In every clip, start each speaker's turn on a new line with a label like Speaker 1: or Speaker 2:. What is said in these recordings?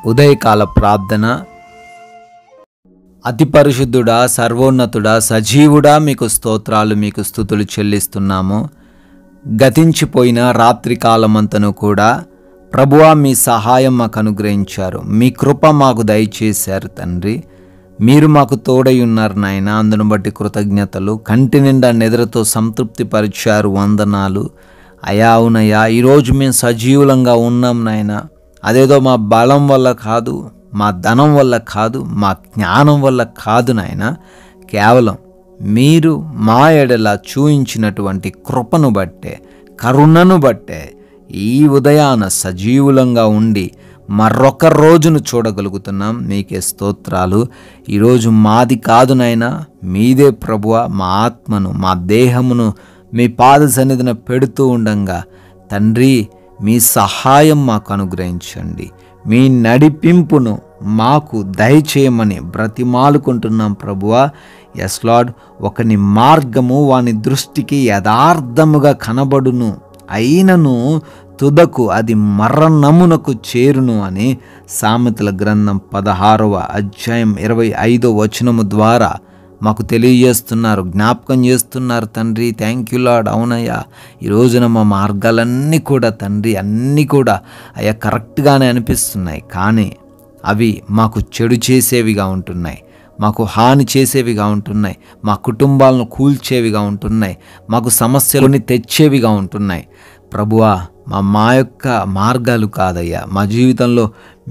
Speaker 1: ఉదయకాల ప్రార్థన. అతి పరిశుద్ధుడా, సర్వోన్నతుడా, సజీవుడా, మీకు స్తోత్రాలు, మీకు స్తుతులు చెల్లిస్తున్నాము. గతించిపోయిన రాత్రి కాలమంతను కూడా ప్రభువా మీ సహాయం మాకు అనుగ్రహించారు, మీ కృప మాకు దయచేశారు తండ్రి. మీరు మాకు తోడై ఉన్నారు నాయన, అందును బట్టి కృతజ్ఞతలు. కంటి నిండా నిద్రతో సంతృప్తి పరిచారు, వందనాలు అయా. అవునయ్యా, ఈరోజు మేము సజీవులంగా ఉన్నాం నాయన. అదేదో మా బలం వల్ల కాదు, మా ధనం వల్ల కాదు, మా జ్ఞానం వల్ల కాదు నాయన, కేవలం మీరు మా ఎడల చూయించినటువంటి కృపను బట్టే, కరుణను బట్టే ఈ ఉదయాన సజీవులంగా ఉండి మరొక రోజును చూడగలుగుతున్నాం. మీకే స్తోత్రాలు. ఈరోజు మాది కాదు నాయన, మీదే ప్రభువా. మా ఆత్మను, మా దేహమును మీ పాద సన్నిధిన పెడుతూ ఉండంగా తండ్రి, మీ సహాయం మాకు అనుగ్రహించండి, మీ నడిపింపును మాకు దయచేయమని బ్రతిమాలుకుంటున్నాం ప్రభువా. ఎస్ లార్డ్, ఒకని మార్గము వాని దృష్టికి యథార్థముగా కనబడును, అయినను తుదకు అది మరణమునకు చేరును అని సామెతల గ్రంథం 16వ అధ్యాయం 25వ వచనము ద్వారా మాకు తెలియజేస్తున్నారు, జ్ఞాపకం చేస్తున్నారు తండ్రి. Thank you lord. అవునయ్యా, ఈ రోజున మా మార్గాలన్నీ కూడా తండ్రి, అన్నీ కూడా అయ్యా కరెక్ట్గానే అనిపిస్తున్నాయి, కానీ అవి మాకు చెడు చేసేవిగా ఉంటున్నాయి, మాకు హాని చేసేవిగా ఉంటున్నాయి, మా కుటుంబాలను కూల్చేవిగా ఉంటున్నాయి, మాకు సమస్యలని తెచ్చేవిగా ఉంటున్నాయి. ప్రభువా, మా యొక్క మార్గాలు కాదయ్యా, మా జీవితంలో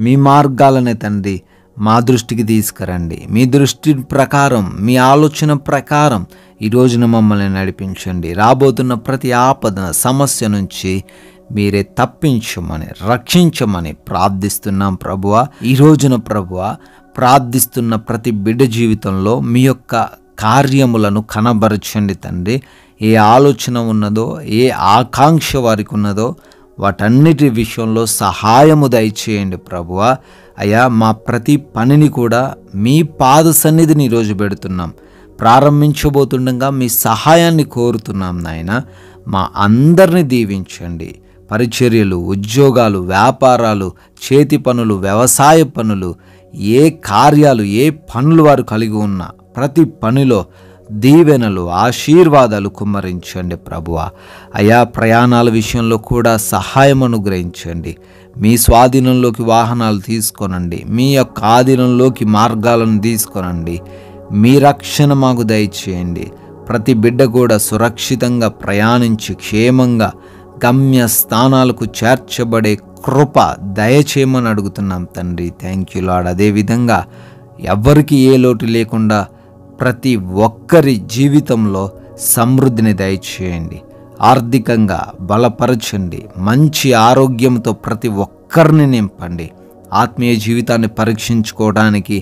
Speaker 1: మీ మార్గాలనే తండ్రి మా దృష్టికి తీసుకురండి. మీ దృష్టి ప్రకారం, మీ ఆలోచన ప్రకారం ఈ రోజున మమ్మల్ని నడిపించండి. రాబోతున్న ప్రతి ఆపద, సమస్య నుంచి మీరే తప్పించమని, రక్షించమని ప్రార్థిస్తున్నాం ప్రభువా. ఈ రోజున ప్రభువా, ప్రార్థిస్తున్న ప్రతి బిడ్డ జీవితంలో మీ యొక్క కార్యములను కనబరచండి తండ్రి. ఏ ఆలోచన ఉన్నదో, ఏ ఆకాంక్ష వారికి ఉన్నదో వాటన్నిటి విషయంలో సహాయము దయచేయండి ప్రభువా. అయ్యా, మా ప్రతి పనిని కూడా మీ పాద సన్నిధిని ఈరోజు పెడుతున్నాం. ప్రారంభించబోతుండగా మీ సహాయాన్ని కోరుతున్నాం నాయన. మా అందరినీ దీవించండి. పరిచర్యలు, ఉద్యోగాలు, వ్యాపారాలు, చేతి పనులు, వ్యవసాయ పనులు, ఏ కార్యాలు, ఏ పనులు వారు కలిగి ఉన్న ప్రతి పనిలో దీవెనలు, ఆశీర్వాదాలు కుమ్మరించండి ప్రభువా. అయా, ప్రయాణాల విషయంలో కూడా సహాయం అనుగ్రహించండి. మీ స్వాధీనంలోకి వాహనాలు తీసుకొనండి, మీ యొక్క ఆధీనంలోకి మార్గాలను తీసుకొనండి. మీ రక్షణ మాకు దయచేయండి. ప్రతి బిడ్డ కూడా సురక్షితంగా ప్రయాణించి క్షేమంగా గమ్య స్థానాలకు చేర్చబడే కృప దయచేయమని అడుగుతున్నాం తండ్రి. Thank you lord. అదేవిధంగా ఎవ్వరికి ఏ లోటు లేకుండా ప్రతి ఒక్కరి జీవితంలో సమృద్ధిని దయచేయండి. ఆర్థికంగా బలపరచండి. మంచి ఆరోగ్యంతో ప్రతి ఒక్కరిని నింపండి. ఆత్మీయ జీవితాన్ని పరీక్షించుకోవడానికి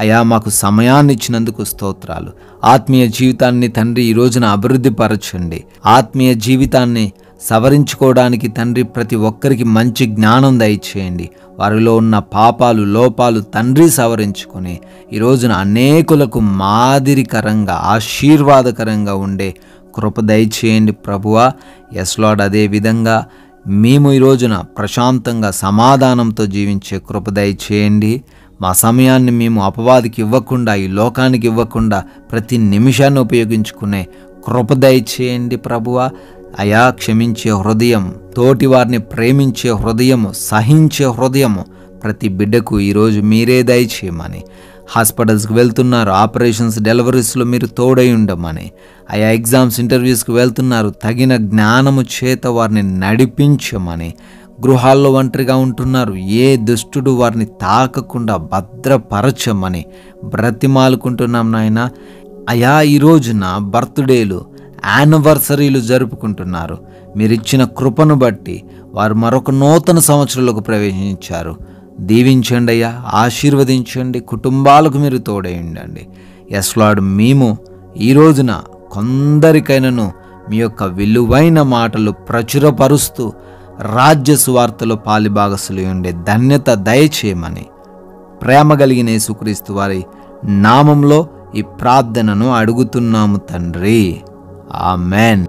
Speaker 1: అయా మాకు సమయాన్ని ఇచ్చినందుకు స్తోత్రాలు. ఆత్మీయ జీవితాన్ని తండ్రి ఈ రోజున అభివృద్ధి పరచండి. ఆత్మీయ జీవితాన్ని సవరించుకోవడానికి తండ్రి ప్రతి ఒక్కరికి మంచి జ్ఞానం దయచేయండి. వారిలో ఉన్న పాపాలు, లోపాలు తండ్రి సవరించుకొని ఈ రోజున అనేకులకు మాదిరికరంగా, ఆశీర్వాదకరంగా ఉండే కృప దయచేయండి ప్రభువా. Yes lord. అదేవిధంగా మేము ఈ రోజున ప్రశాంతంగా, సమాధానంతో జీవించే కృప దయచేయండి. మా సమయాన్ని మేము అపవాదికి ఇవ్వకుండా, ఈ లోకానికి ఇవ్వకుండా ప్రతి నిమిషాన్ని ఉపయోగించుకునే కృప దయచేయండి ప్రభువా. అయా, క్షమించే హృదయం, తోటి వారిని ప్రేమించే హృదయము, సహించే హృదయము ప్రతి బిడ్డకు ఈరోజు మీరే దయచేయమని. హాస్పిటల్స్కి వెళ్తున్నారు, ఆపరేషన్స్, డెలివరీస్లో మీరు తోడై ఉండమని. అయా, ఎగ్జామ్స్, ఇంటర్వ్యూస్కి వెళ్తున్నారు, తగిన జ్ఞానము చేత వారిని నడిపించమని. గృహాల్లో ఒంటరిగా ఉంటున్నారు, ఏ దుష్టుడు వారిని తాకకుండా భద్రపరచమని బ్రతిమాలుకుంటున్నాం నాయన. అయా, ఈ రోజున బర్త్డేలు, యానివర్సరీలు జరుపుకుంటున్నారు. మీరిచ్చిన కృపను బట్టి వారు మరొక నూతన సంవత్సరంలోకి ప్రవేశించారు. దీవించండి అయ్యా, ఆశీర్వదించండి. కుటుంబాలకు మీరు తోడై ఉండండి. Yes lord. మేము ఈ రోజున కొందరికైనాను మీ యొక్క విలువైన మాటలు ప్రచురపరుస్తూ రాజ్య సువార్తలో పాలిభాగస్తులు ఉండే ధన్యత దయచేయమని ప్రేమ కలిగిన యేసుక్రీస్తు వారి నామంలో ఈ ప్రార్థనను అడుగుతున్నాము తండ్రి. ఆమెన్.